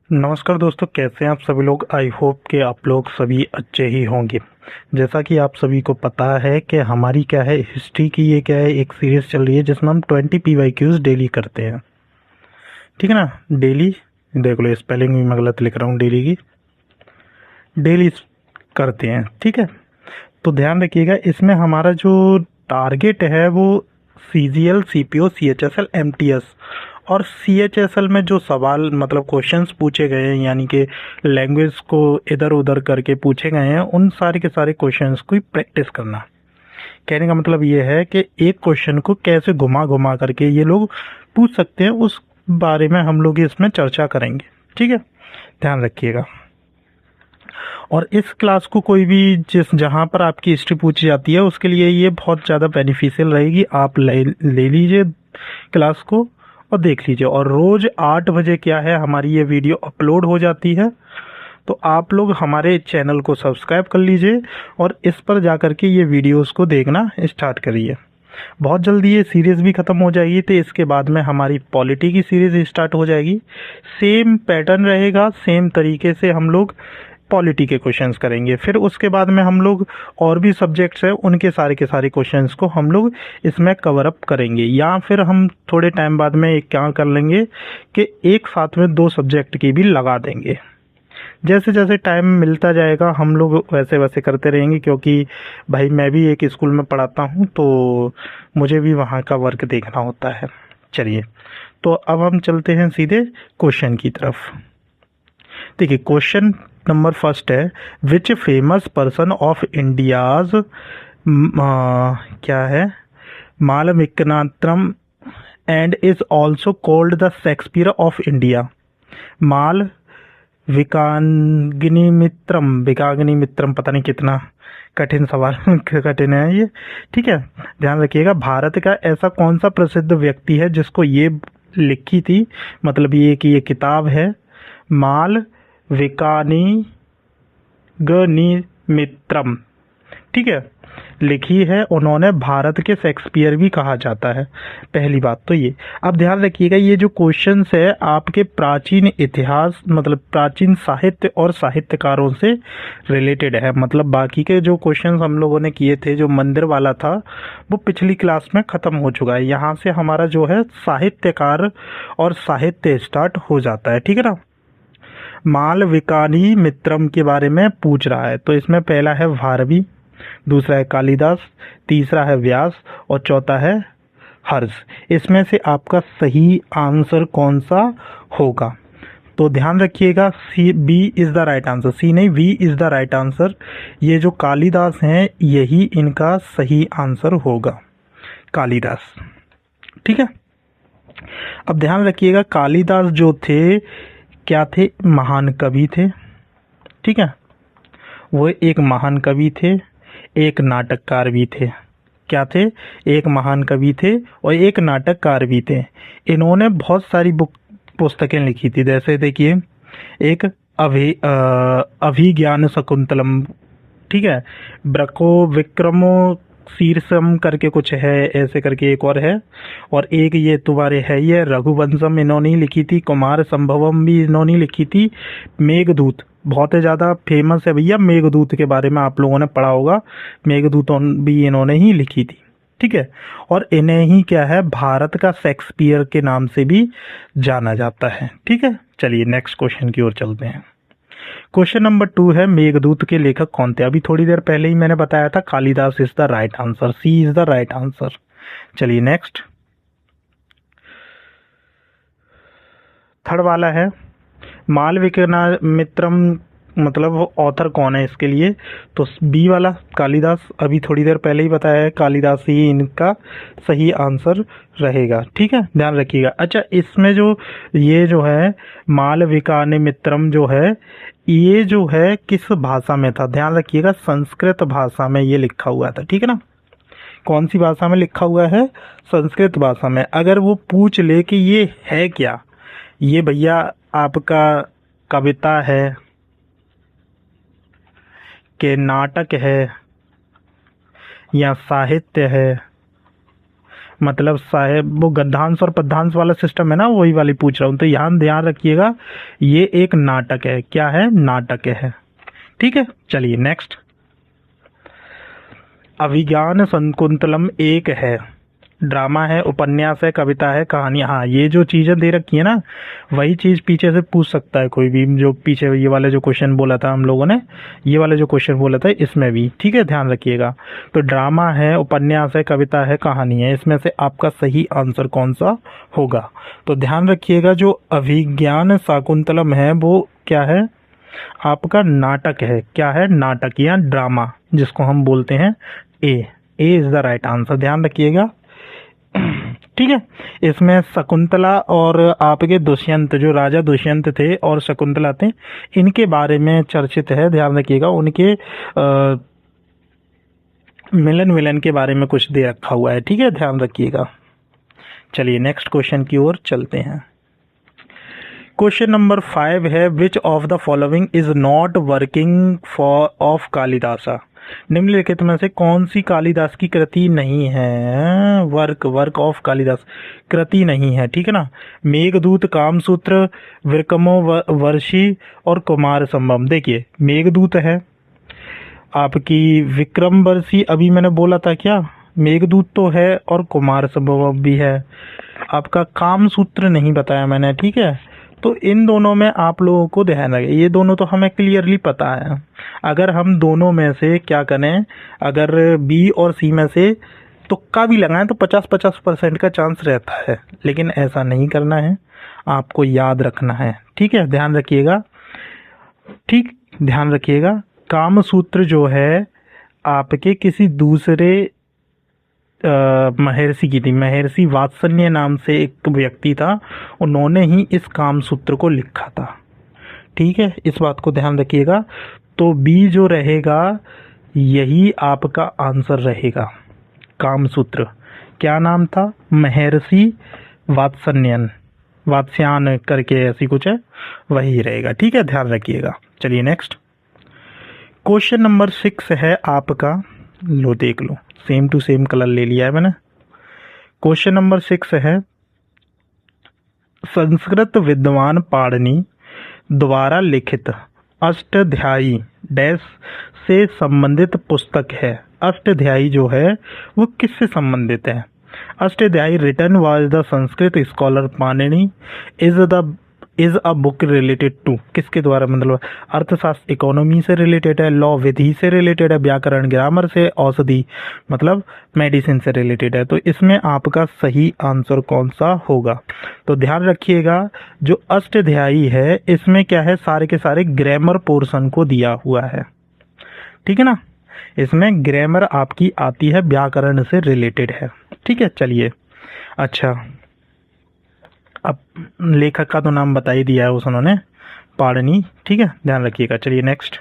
नमस्कार दोस्तों, कैसे हैं आप सभी लोग। आई होप कि आप लोग सभी अच्छे ही होंगे। जैसा कि आप सभी को पता है कि हमारी क्या है, हिस्ट्री की ये क्या है, एक सीरीज चल रही है जिसमें हम 20 PYQs डेली करते हैं। ठीक है ना। डेली, देख लो स्पेलिंग भी मैं गलत लिख रहा हूँ, डेली की डेली करते हैं। ठीक है, तो ध्यान रखिएगा, इसमें हमारा जो टारगेट है वो CGL, CPO, CHSL, MTS और CHSL में जो सवाल मतलब क्वेश्चंस पूछे गए हैं, यानी कि लैंग्वेज को इधर उधर करके पूछे गए हैं, उन सारे के सारे क्वेश्चंस को प्रैक्टिस करना। कहने का मतलब ये है कि एक क्वेश्चन को कैसे घुमा घुमा करके ये लोग पूछ सकते हैं, उस बारे में हम लोग इसमें चर्चा करेंगे। ठीक है, ध्यान रखिएगा। और इस क्लास को कोई भी जिस जहाँ पर आपकी हिस्ट्री पूछी जाती है उसके लिए ये बहुत ज़्यादा बेनिफिशियल रहेगी। आप ले लीजिए क्लास को और देख लीजिए। और रोज़ 8 बजे क्या है, हमारी ये वीडियो अपलोड हो जाती है, तो आप लोग हमारे चैनल को सब्सक्राइब कर लीजिए और इस पर जा कर के ये वीडियोस को देखना स्टार्ट करिए। बहुत जल्दी ये सीरीज़ भी ख़त्म हो जाएगी, तो इसके बाद में हमारी पॉलिटी की सीरीज़ स्टार्ट हो जाएगी। सेम पैटर्न रहेगा, सेम तरीके से हम लोग पॉलिटी के क्वेश्चंस करेंगे। फिर उसके बाद में हम लोग और भी सब्जेक्ट्स हैं उनके सारे के सारे क्वेश्चंस को हम लोग इसमें कवर अप करेंगे। या फिर हम थोड़े टाइम बाद में एक क्या कर लेंगे कि एक साथ में 2 सब्जेक्ट की भी लगा देंगे। जैसे जैसे टाइम मिलता जाएगा हम लोग वैसे वैसे करते रहेंगे, क्योंकि भाई मैं भी एक स्कूल में पढ़ाता हूँ तो मुझे भी वहाँ का वर्क देखना होता है। चलिए, तो अब हम चलते हैं सीधे क्वेश्चन की तरफ। देखिए, क्वेश्चन नंबर फर्स्ट है, which famous person of India's क्या है, मालविकनात्रम and is also called the Shakespeare of India. Malavikagnimitram, पता नहीं कितना कठिन सवाल कठिन है ये। ठीक है, ध्यान रखिएगा। भारत का ऐसा कौन सा प्रसिद्ध व्यक्ति है जिसको ये लिखी थी, मतलब ये कि ये किताब है माल विकाग्नि मित्रम। ठीक है, लिखी है उन्होंने, भारत के शेक्सपियर भी कहा जाता है। पहली बात तो ये। अब ध्यान रखिएगा, ये जो क्वेश्चंस है आपके प्राचीन इतिहास मतलब प्राचीन साहित्य और साहित्यकारों से रिलेटेड है। मतलब बाकी के जो क्वेश्चंस हम लोगों ने किए थे, जो मंदिर वाला था वो पिछली क्लास में ख़त्म हो चुका है। यहाँ से हमारा जो है साहित्यकार और साहित्य स्टार्ट हो जाता है। ठीक है ना। मालविकाग्नि मित्रम के बारे में पूछ रहा है, तो इसमें पहला है भारवी, दूसरा है कालिदास, तीसरा है व्यास और चौथा है हर्ष। इसमें से आपका सही आंसर कौन सा होगा? तो ध्यान रखिएगा, C B is the right answer, C नहीं V is the right answer. ये जो कालिदास हैं यही इनका सही आंसर होगा, कालिदास। ठीक है, अब ध्यान रखिएगा, कालिदास जो थे क्या थे, महान कवि थे। ठीक है, वो एक महान कवि थे, एक नाटककार भी थे। क्या थे? एक महान कवि थे और एक नाटककार भी थे। इन्होंने बहुत सारी पुस्तकें लिखी थी। जैसे देखिए, एक अभिज्ञान शकुंतलम, ठीक है, ब्रको विक्रमो शीर्षम करके कुछ है, ऐसे करके एक और है। और एक ये तुम्हारे है, ये रघुवंशम इन्होंने ही लिखी थी, कुमार संभवम भी इन्होंने ही लिखी थी। मेघदूत बहुत ही ज़्यादा फेमस है भैया, मेघदूत के बारे में आप लोगों ने पढ़ा होगा, मेघदूत भी इन्होंने ही लिखी थी। ठीक है, और इन्हें ही क्या है, भारत का शेक्सपियर के नाम से भी जाना जाता है। ठीक है, चलिए नेक्स्ट क्वेश्चन की ओर चलते हैं। क्वेश्चन नंबर 2 है, मेघदूत के लेखक कौन थे? अभी थोड़ी देर पहले ही मैंने बताया था, Kalidas is the right answer, C is the right answer. चलिए नेक्स्ट, थर्ड वाला है, मालविका मित्रम मतलब ऑथर कौन है इसके लिए? तो बी वाला कालिदास, अभी थोड़ी देर पहले ही बताया है, कालिदास ही इनका सही आंसर रहेगा। ठीक है, ध्यान रखिएगा। अच्छा, इसमें जो ये जो है मालविका मित्रम जो है, ये जो है किस भाषा में था? ध्यान रखिएगा, संस्कृत भाषा में ये लिखा हुआ था। ठीक है ना, कौन सी भाषा में लिखा हुआ है? संस्कृत भाषा में। अगर वो पूछ ले कि ये है क्या, ये भैया आपका कविता है कि नाटक है या साहित्य है, मतलब साहेब वो गद्यांश और पद्यांश वाला सिस्टम है ना, वही वाली पूछ रहा हूँ। तो यहाँ ध्यान रखिएगा, ये एक नाटक है। क्या है? नाटक है। ठीक है, चलिए नेक्स्ट। अभिज्ञान शकुंतलम एक है, ड्रामा है, उपन्यास है, कविता है, कहानी। हाँ, ये जो चीजें दे रखी है ना, वही चीज पीछे से पूछ सकता है कोई भी। जो पीछे ये वाले जो क्वेश्चन बोला था हम लोगों ने, ये वाले जो क्वेश्चन बोला था, इसमें भी। ठीक है, ध्यान रखिएगा। तो ड्रामा है, उपन्यास है, कविता है, कहानी है, इसमें से आपका सही आंसर कौन सा होगा? तो ध्यान रखिएगा, जो अभिज्ञान शाकुंतलम है वो क्या है? आपका नाटक है। क्या है? नाटक या ड्रामा, जिसको हम बोलते हैं ए इज द राइट आंसर। ध्यान रखिएगा। ठीक है, इसमें शकुंतला और आपके दुष्यंत, जो राजा दुष्यंत थे और शकुंतला थे, इनके बारे में चर्चित है। ध्यान रखिएगा, उनके मिलन विलन के बारे में कुछ दे रखा हुआ है। ठीक है, ध्यान रखिएगा। चलिए नेक्स्ट क्वेश्चन की ओर चलते हैं। क्वेश्चन नंबर 5 है, which of the following is not working for of Kalidasa? निम्नलिखित में से कौन सी कालिदास की कृति नहीं है? वर्क ऑफ कालिदास कृति नहीं है। ठीक है ना? मेघदूत, कामसूत्र, विक्रमो वर्षी और कुमार संभव। देखिए, मेघदूत है आपकी, विक्रम वर्षी अभी मैंने बोला था क्या, मेघदूत तो है, और कुमार संभव भी है। आपका कामसूत्र नहीं बताया मैंने। ठीक है, तो इन दोनों में आप लोगों को ध्यान रखें, ये दोनों तो हमें क्लियरली पता है। अगर हम दोनों में से क्या करें, अगर बी और सी में से तुक्का भी लगाएं तो 50-50% का चांस रहता है, लेकिन ऐसा नहीं करना है, आपको याद रखना है। ठीक है, ध्यान रखिएगा। ठीक, ध्यान रखिएगा। कामसूत्र जो है आपके किसी दूसरे महर्षि की थी, महर्षि वात्सल्य नाम से एक व्यक्ति था, उन्होंने ही इस कामसूत्र को लिखा था। ठीक है, इस बात को ध्यान रखिएगा। तो बी जो रहेगा, यही आपका आंसर रहेगा। कामसूत्र क्या नाम था? महर्षि वात्स्यायन करके ऐसी कुछ है, वही रहेगा। ठीक है, ध्यान रखिएगा। चलिए नेक्स्ट। क्वेश्चन नंबर 6 है आपका, लो देख लो, सेम टू सेम कलर ले लिया है मैंने। क्वेश्चन नंबर 6 है, संस्कृत विद्वान पाणिनि द्वारा लिखित अष्टाध्यायी डैश से संबंधित पुस्तक है। अष्टाध्यायी जो है वो किससे संबंधित है? Ashtadhyayi written was the Sanskrit scholar Panini is a book related to, किसके द्वारा, मतलब अर्थशास्त्र इकोनॉमी से रिलेटेड है, लॉ विधि से रिलेटेड है, व्याकरण ग्रामर से, औषधि मतलब मेडिसिन से रिलेटेड है। तो इसमें आपका सही आंसर कौन सा होगा? तो ध्यान रखिएगा, जो अष्टाध्यायी है इसमें क्या है, सारे के सारे ग्रामर पोर्शन को दिया हुआ है। ठीक है ना? इसमें ग्रामर आपकी आती है, व्याकरण से रिलेटेड है। ठीक है, चलिए। अच्छा, अब लेखक का तो नाम बता ही दिया है उन्होंने, पाणिनि। ठीक है, ध्यान रखिएगा। चलिए नेक्स्ट।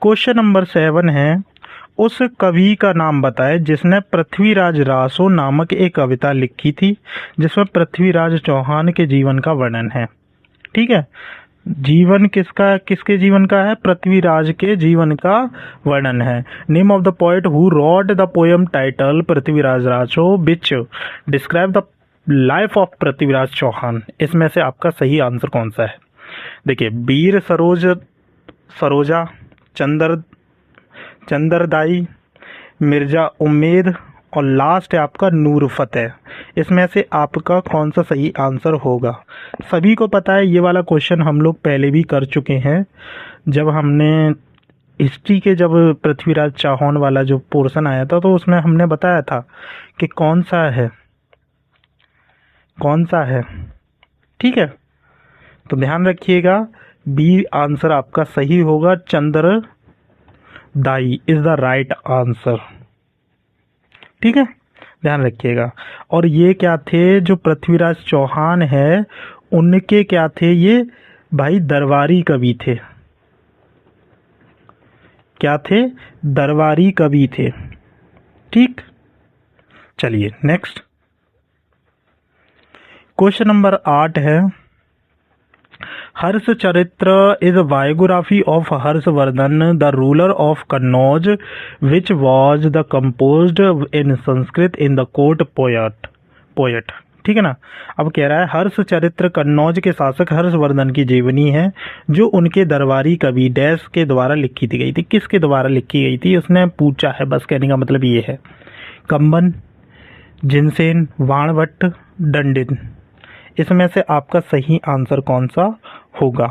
क्वेश्चन नंबर 7 है, उस कवि का नाम बताए जिसने पृथ्वीराज रासो नामक एक कविता लिखी थी, जिसमें पृथ्वीराज चौहान के जीवन का वर्णन है। ठीक है, जीवन किसके जीवन का है? पृथ्वीराज के जीवन का वर्णन है। Name of the poet who wrote the poem title Prithviraj Raso which describe the life of Prithviraj Chauhan. इसमें से आपका सही आंसर कौन सा है? देखिए, वीर सरोजा, चंद्रदाई, मिर्जा उम्मेद और लास्ट है आपका नूर फतेह। इसमें से आपका कौन सा सही आंसर होगा? सभी को पता है, ये वाला क्वेश्चन हम लोग पहले भी कर चुके हैं, जब हमने हिस्ट्री के जब पृथ्वीराज चौहान वाला जो पोर्शन आया था, तो उसमें हमने बताया था कि कौन सा है। ठीक है, तो ध्यान रखिएगा, बी आंसर आपका सही होगा। चंद्रदाई इज द राइट आंसर। ठीक है, ध्यान रखिएगा। और ये क्या थे, जो पृथ्वीराज चौहान है उनके क्या थे, ये भाई दरबारी कवि थे। क्या थे? दरबारी कवि थे। ठीक, चलिए नेक्स्ट। क्वेश्चन नंबर 8 है, हर्ष चरित्र is biography of Harshvardhan the ruler of Kannauj which was the composed in Sanskrit in the court poet. ठीक है ना। अब कह रहा है हर्ष चरित्र कन्नौज के शासक हर्षवर्धन की जीवनी है जो उनके दरबारी कवि डैश के द्वारा लिखी थी गई थी। किसके द्वारा लिखी गई थी उसने पूछा है, बस कहने का मतलब ये है। कंबन, जिनसेन, बाणभट्ट, दंडिन, इसमें से आपका सही आंसर कौन सा होगा?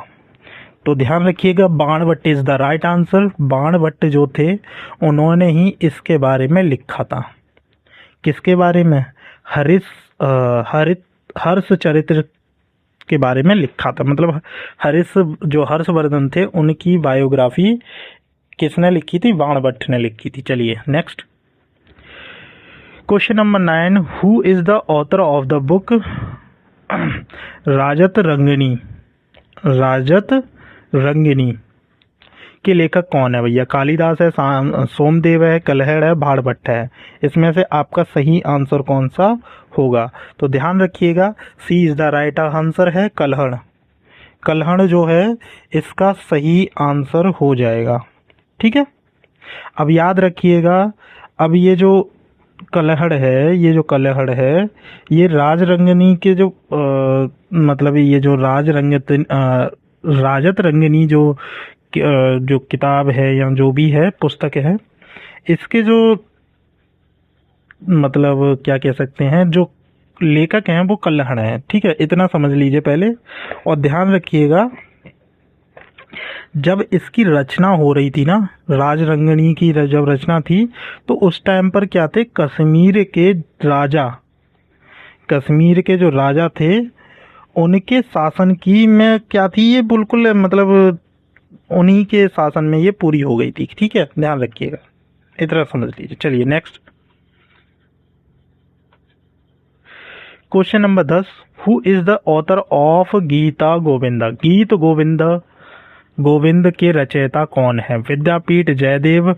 तो ध्यान रखिएगा Banabhatta is the right answer. Banabhatta जो थे उन्होंने ही इसके बारे में लिखा था। किसके बारे में? हर्ष चरित्र के बारे में लिखा था। मतलब जो हर्षवर्धन थे उनकी बायोग्राफी किसने लिखी थी? बाणभट्ट ने लिखी थी। चलिए next question number 9, who is the author of the book Rajatarangini? Rajatarangini के लेखक कौन है भैया? कालिदास है, सोमदेव है, कलहड़ है, बाणभट्ट है। इसमें से आपका सही आंसर कौन सा होगा? तो ध्यान रखिएगा सी इज द राइट आंसर है कलहड़। कलहड़ जो है इसका सही आंसर हो जाएगा। ठीक है। अब याद रखिएगा, अब ये जो कलहड़ है, ये राजरंगिनी के जो मतलब ये जो राजत रंगिनी जो किताब है या जो भी है पुस्तक है, इसके जो मतलब क्या कह सकते हैं, जो लेखक हैं वो कलहड़ हैं। ठीक है, इतना समझ लीजिए पहले। और ध्यान रखिएगा जब इसकी रचना हो रही थी ना, राजरंगिणी की जब रचना थी तो उस टाइम पर क्या थे, कश्मीर के जो राजा थे उनके शासन की में क्या थी, ये बिल्कुल मतलब उन्हीं के शासन में ये पूरी हो गई थी। ठीक है, ध्यान रखिएगा, इतना समझ लीजिए। चलिए next question number 10, who is the author of Gita Govinda? Geet Govind के रचयिता कौन है? विद्यापीठ, जयदेव,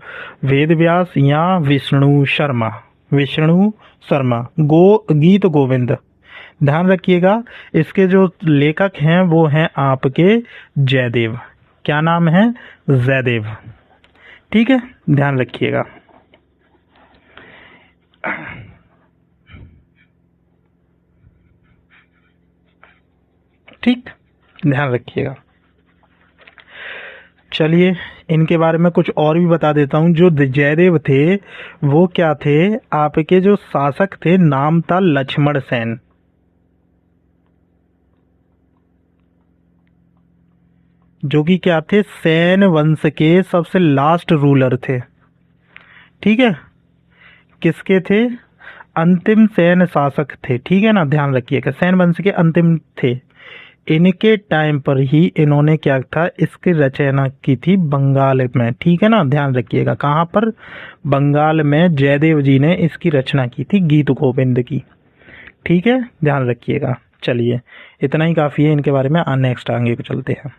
वेदव्यास या विष्णु शर्मा? गीत गोविंद। ध्यान रखिएगा इसके जो लेखक हैं वो हैं आपके जयदेव। क्या नाम है? जयदेव। ठीक है, ध्यान रखिएगा। ठीक, ध्यान रखिएगा। चलिए इनके बारे में कुछ और भी बता देता हूं। जो जयदेव थे वो क्या थे, आपके जो शासक थे नाम था लक्ष्मण सेन। जो कि क्या थे, सेन वंश के सबसे लास्ट रूलर थे। ठीक है, किसके थे? अंतिम सेन शासक थे। ठीक है ना, ध्यान रखिएगा सेन वंश के अंतिम थे। इनके टाइम पर ही इन्होंने क्या था, इसकी रचना की थी बंगाल में। ठीक है ना, ध्यान रखिएगा कहाँ पर? बंगाल में जयदेव जी ने इसकी रचना की थी गीत गोविंद की। ठीक है, ध्यान रखिएगा। चलिए इतना ही काफ़ी है इनके बारे में, नेक्स्ट आगे को चलते हैं।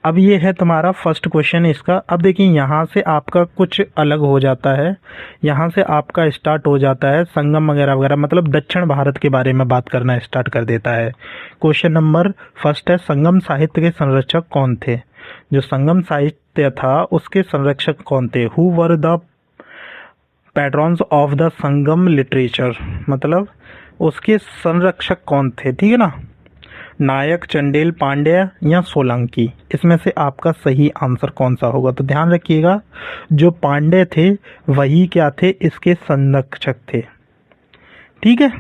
अब ये है तुम्हारा फर्स्ट क्वेश्चन इसका। अब देखिए यहाँ से आपका कुछ अलग हो जाता है, यहाँ से आपका स्टार्ट हो जाता है संगम वगैरह वगैरह, मतलब दक्षिण भारत के बारे में बात करना स्टार्ट कर देता है। क्वेश्चन नंबर फर्स्ट है, संगम साहित्य के संरक्षक कौन थे? जो संगम साहित्य था उसके संरक्षक कौन थे? Who were the patrons of the Sangam literature? मतलब उसके संरक्षक कौन थे? ठीक है ना, नायक, चंडेल, पांड्य या सोलंकी? इसमें से आपका सही आंसर कौन सा होगा? तो ध्यान रखिएगा जो पांड्य थे वही क्या थे, इसके संरक्षक थे। ठीक है,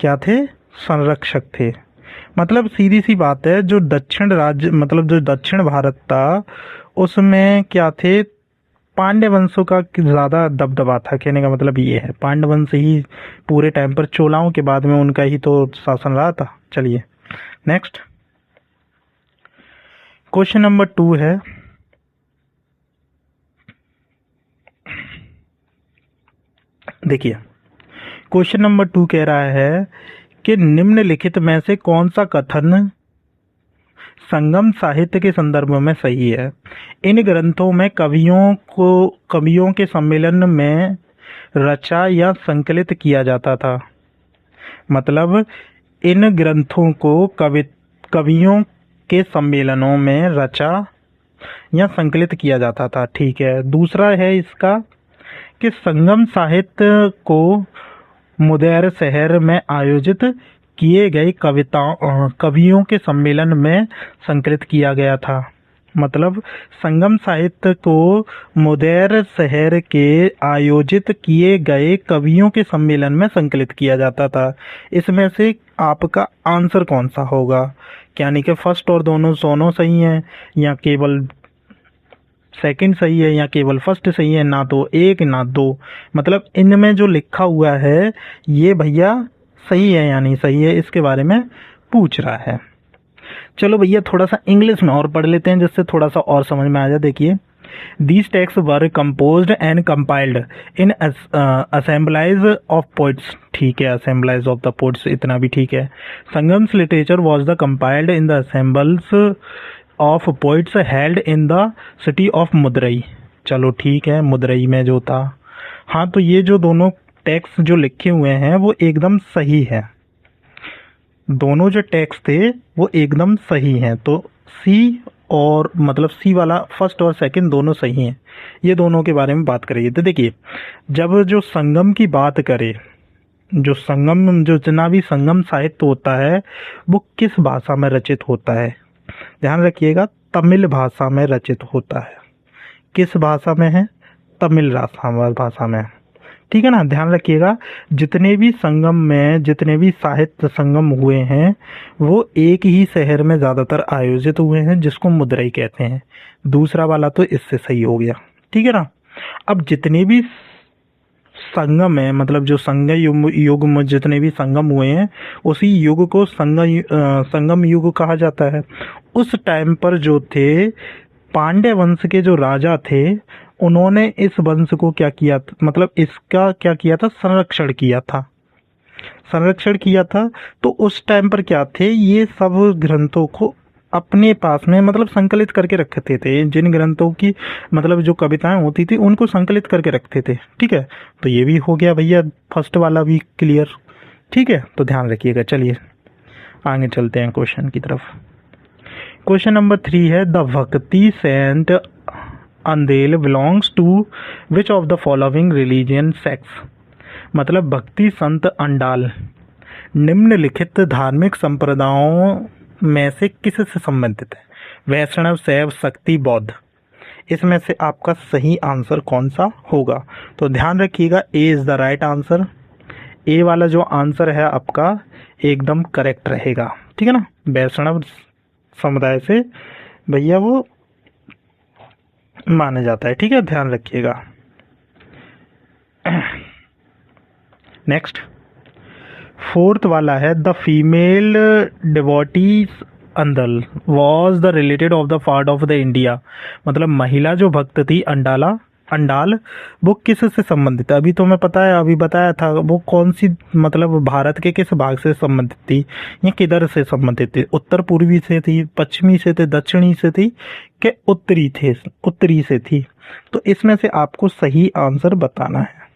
क्या थे? संरक्षक थे। मतलब सीधी सी बात है, जो दक्षिण राज्य मतलब जो दक्षिण भारत था उसमें क्या थे, पांड्य वंशों का ज़्यादा दबदबा था। कहने का मतलब ये है पांड्य वंश ही पूरे टाइम पर, चोलाओं के बाद में उनका ही तो शासन रहा था। चलिए नेक्स्ट क्वेश्चन नंबर 2 है, देखिए क्वेश्चन नंबर 2 कह रहा है कि निम्नलिखित में से कौन सा कथन संगम साहित्य के संदर्भ में सही है? इन ग्रंथों में कवियों के सम्मेलन में रचा या संकलित किया जाता था। मतलब इन ग्रंथों को कवियों के सम्मेलनों में रचा या संकलित किया जाता था। ठीक है। दूसरा है इसका कि संगम साहित्य को मुदैर शहर में आयोजित किए गए कवियों के सम्मेलन में संकलित किया गया था। मतलब संगम साहित्य को मुदैर शहर के आयोजित किए गए कवियों के सम्मेलन में संकलित किया जाता था। इसमें से आपका आंसर कौन सा होगा? यानी कि फर्स्ट और दोनों सही हैं, या केवल सेकंड सही है, या केवल फर्स्ट सही है, ना तो एक ना दो। मतलब इनमें जो लिखा हुआ है ये भैया सही है या नहीं सही है, इसके बारे में पूछ रहा है। चलो भैया थोड़ा सा इंग्लिश में और पढ़ लेते हैं जिससे थोड़ा सा और समझ में आ जाए। देखिए, these text were composed and compiled in assemblies of poets. ठीक है, असेंबलाइज ऑफ द पोइट्स इतना भी ठीक है। Sangams literature was the compiled in the assembles of poets held in the city of Madurai. चलो ठीक है, मदुरई में जो था। हाँ, तो ये जो दोनों टेक्स्ट जो लिखे हुए हैं वो एकदम सही है। दोनों जो टेक्स्ट थे वो एकदम सही हैं। तो सी और मतलब सी वाला फर्स्ट और सेकंड दोनों सही हैं। ये दोनों के बारे में बात करेंगे तो देखिए, जब जो संगम की बात करें, जो जितना भी संगम साहित्य होता है वो किस भाषा में रचित होता है? ध्यान रखिएगा, तमिल भाषा में रचित होता है। किस भाषा में है? तमिल भाषा में। ठीक है ना, ध्यान रखिएगा। जितने भी साहित्य संगम हुए हैं वो एक ही शहर में ज़्यादातर आयोजित हुए हैं, जिसको मदुरई कहते हैं। दूसरा वाला तो इससे सही हो गया। ठीक है ना। अब जितने भी संगम है, मतलब जो युग में जितने भी संगम हुए हैं उसी युग को संगम युग कहा जाता है। उस टाइम पर जो थे पांड्य वंश के जो राजा थे उन्होंने इस वंश को क्या किया, मतलब इसका क्या किया था, संरक्षण किया था। तो उस टाइम पर क्या थे, ये सब ग्रंथों को अपने पास में मतलब संकलित करके रखते थे। जिन ग्रंथों की मतलब जो कविताएं होती थी उनको संकलित करके रखते थे। ठीक है, तो ये भी हो गया भैया, फर्स्ट वाला भी क्लियर। ठीक है, तो ध्यान रखिएगा। चलिए आगे चलते हैं क्वेश्चन की तरफ। क्वेश्चन नंबर 3 है, the Bhakti saint Andal belongs to which of the following religion sects. मतलब भक्ति संत अंडाल निम्नलिखित धार्मिक संप्रदायों में से किस से संबंधित है? वैष्णव, शैव, शक्ति, बौद्ध। इसमें से आपका सही आंसर कौन सा होगा? तो ध्यान रखिएगा, ए इज द राइट आंसर। ए वाला जो आंसर है आपका एकदम करेक्ट रहेगा। ठीक है ना। वैष्णव समुदाय से भैया वो माना जाता है। ठीक है, ध्यान रखिएगा। नेक्स्ट, फोर्थ वाला है, the female devotees Andal was the related of the part of the India. मतलब महिला जो भक्त थी अंडाल वो किस से संबंधित है? अभी तो मैं पता है, अभी बताया था वो कौन सी, मतलब भारत के किस भाग से संबंधित थी या किधर से संबंधित थी? उत्तर पूर्वी से थी, पश्चिमी से थे, दक्षिणी से थी कि उत्तरी से थी? तो इसमें से आपको सही आंसर बताना है।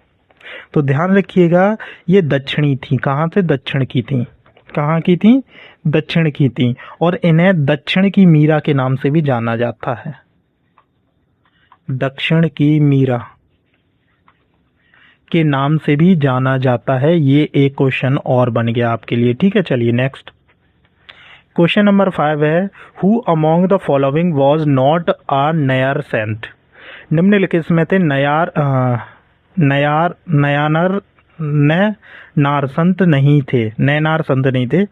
तो ध्यान रखिएगा, ये दक्षिणी थी। कहाँ से? दक्षिण की थी। कहाँ की थी? दक्षिण की थी। और इन्हें दक्षिण की मीरा के नाम से भी जाना जाता है। दक्षिण की मीरा के नाम से भी जाना जाता है। ये एक क्वेश्चन और बन गया आपके लिए। ठीक है, चलिए नेक्स्ट। क्वेश्चन नंबर 5 है, who among the following was not a Nayanar saint. निम्नलिखित में थे नयनार संत नहीं थे।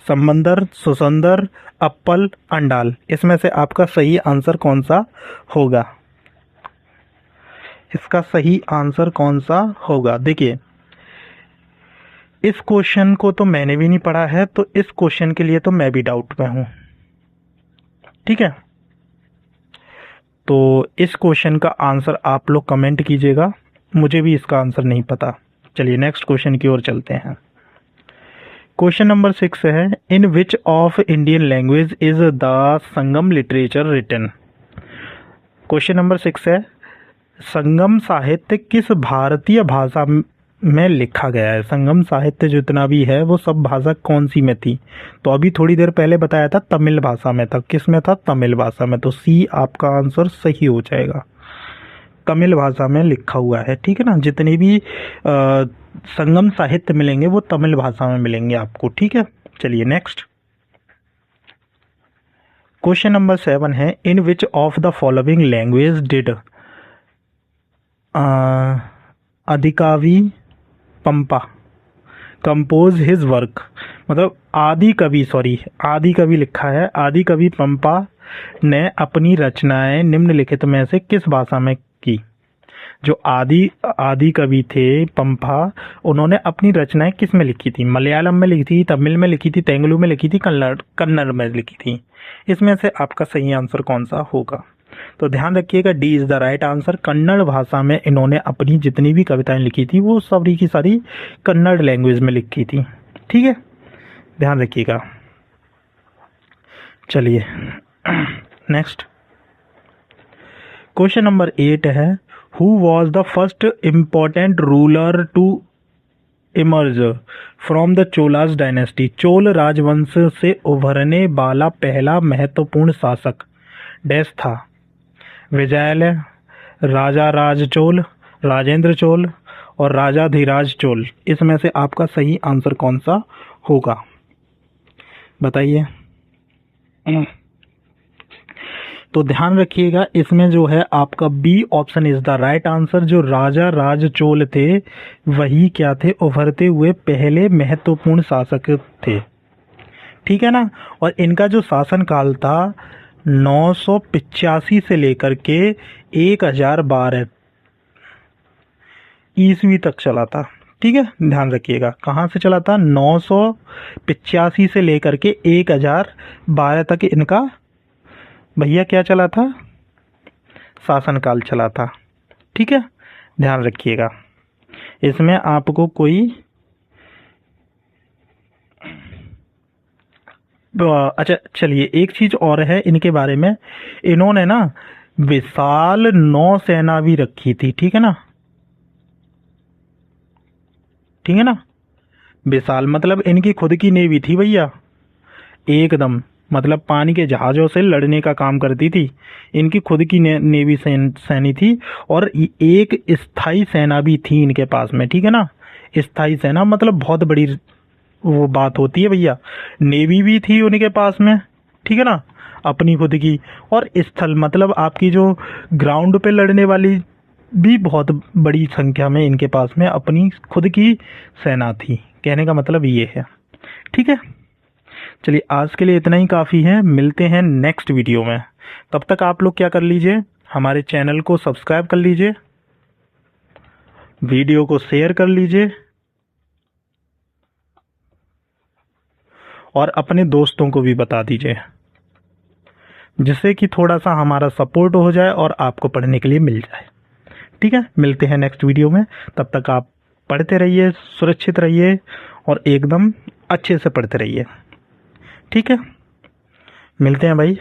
संबंदर, सुसंदर, अप्पल, अंडाल। इसमें से आपका सही आंसर कौन सा होगा? इसका सही आंसर कौन सा होगा? देखिए, इस क्वेश्चन को तो मैंने भी नहीं पढ़ा है, तो इस क्वेश्चन के लिए तो मैं भी डाउट में हूं। ठीक है, तो इस क्वेश्चन का आंसर आप लोग कमेंट कीजिएगा, मुझे भी इसका आंसर नहीं पता। चलिए नेक्स्ट क्वेश्चन की ओर चलते हैं। क्वेश्चन नंबर 6 है, in which of Indian language is the Sangam literature written. Question number 6 है, संगम साहित्य किस भारतीय भाषा में लिखा गया है। संगम साहित्य जितना भी है वो सब भाषा कौन सी में थी? तो अभी थोड़ी देर पहले बताया था तमिल भाषा में था। किस में था? तमिल भाषा में। तो सी आपका आंसर सही हो जाएगा। तमिल भाषा में लिखा हुआ है, ठीक है ना। जितने भी संगम साहित्य मिलेंगे वो तमिल भाषा में मिलेंगे आपको, ठीक है। चलिए नेक्स्ट क्वेश्चन नंबर 7 है, in which of the following language did Adikavi Pampa compose his work. मतलब आदि कवि लिखा है, आदि कवि पंपा ने अपनी रचनाएं निम्नलिखित में से किस भाषा में की? जो आदि कवि थे पंपा, उन्होंने अपनी रचनाएं किस में लिखी थी? मलयालम में लिखी थी, तमिल में लिखी थी, तेलुगु में लिखी थी, कन्नड़ में लिखी थी। इसमें से आपका सही आंसर कौन सा होगा? तो ध्यान रखिएगा, D is the right answer. Kannada भाषा में इन्होंने अपनी जितनी भी कविताएं लिखी थी वो सारी की सारी कन्नड़ लैंग्वेज में लिखी थी, ठीक है, ध्यान रखिएगा। चलिए नेक्स्ट क्वेश्चन नंबर 8 है, who was the first important ruler to emerge from the Cholas dynasty? Chola राजवंश से उभरने वाला पहला महत्वपूर्ण शासक डैश था? विजयालय, राजा राज चोल, राजेंद्र चोल और राजाधिराज चोल। इसमें से आपका सही आंसर कौन सा होगा बताइए। तो ध्यान रखिएगा, इसमें जो है आपका B option is the right answer. जो राजा राज चोल थे वही क्या थे? उभरते हुए पहले महत्वपूर्ण शासक थे, ठीक है ना। और इनका जो शासन काल था 985 से लेकर के 1012 ईस्वी तक चला था, ठीक है, ध्यान रखिएगा। कहाँ से चला था? 985 से लेकर के 1012 तक इनका भैया क्या चला था? शासनकाल चला था, ठीक है, ध्यान रखिएगा। इसमें आपको कोई अच्छा चलिए एक चीज और है इनके बारे में, इन्होंने ना विशाल नौसेना भी रखी थी, ठीक है ना, ठीक है ना। विशाल मतलब इनकी खुद की नेवी थी भैया, एकदम मतलब पानी के जहाज़ों से लड़ने का काम करती थी। इनकी खुद की नेवी सैनी थी और एक स्थायी सेना भी थी इनके पास में, ठीक है ना। स्थायी सेना मतलब बहुत बड़ी वो बात होती है भैया। नेवी भी थी उनके पास में, ठीक है ना, अपनी खुद की। और स्थल मतलब आपकी जो ग्राउंड पे लड़ने वाली भी बहुत बड़ी संख्या में इनके पास में अपनी खुद की सेना थी। कहने का मतलब ये है, ठीक है। चलिए आज के लिए इतना ही काफ़ी है, मिलते हैं नेक्स्ट वीडियो में। तब तक आप लोग क्या कर लीजिए, हमारे चैनल को सब्सक्राइब कर लीजिए, वीडियो को शेयर कर लीजिए और अपने दोस्तों को भी बता दीजिए, जिससे कि थोड़ा सा हमारा सपोर्ट हो जाए और आपको पढ़ने के लिए मिल जाए, ठीक है। मिलते हैं नेक्स्ट वीडियो में, तब तक आप पढ़ते रहिए, सुरक्षित रहिए और एकदम अच्छे से पढ़ते रहिए, ठीक है। मिलते हैं भाई।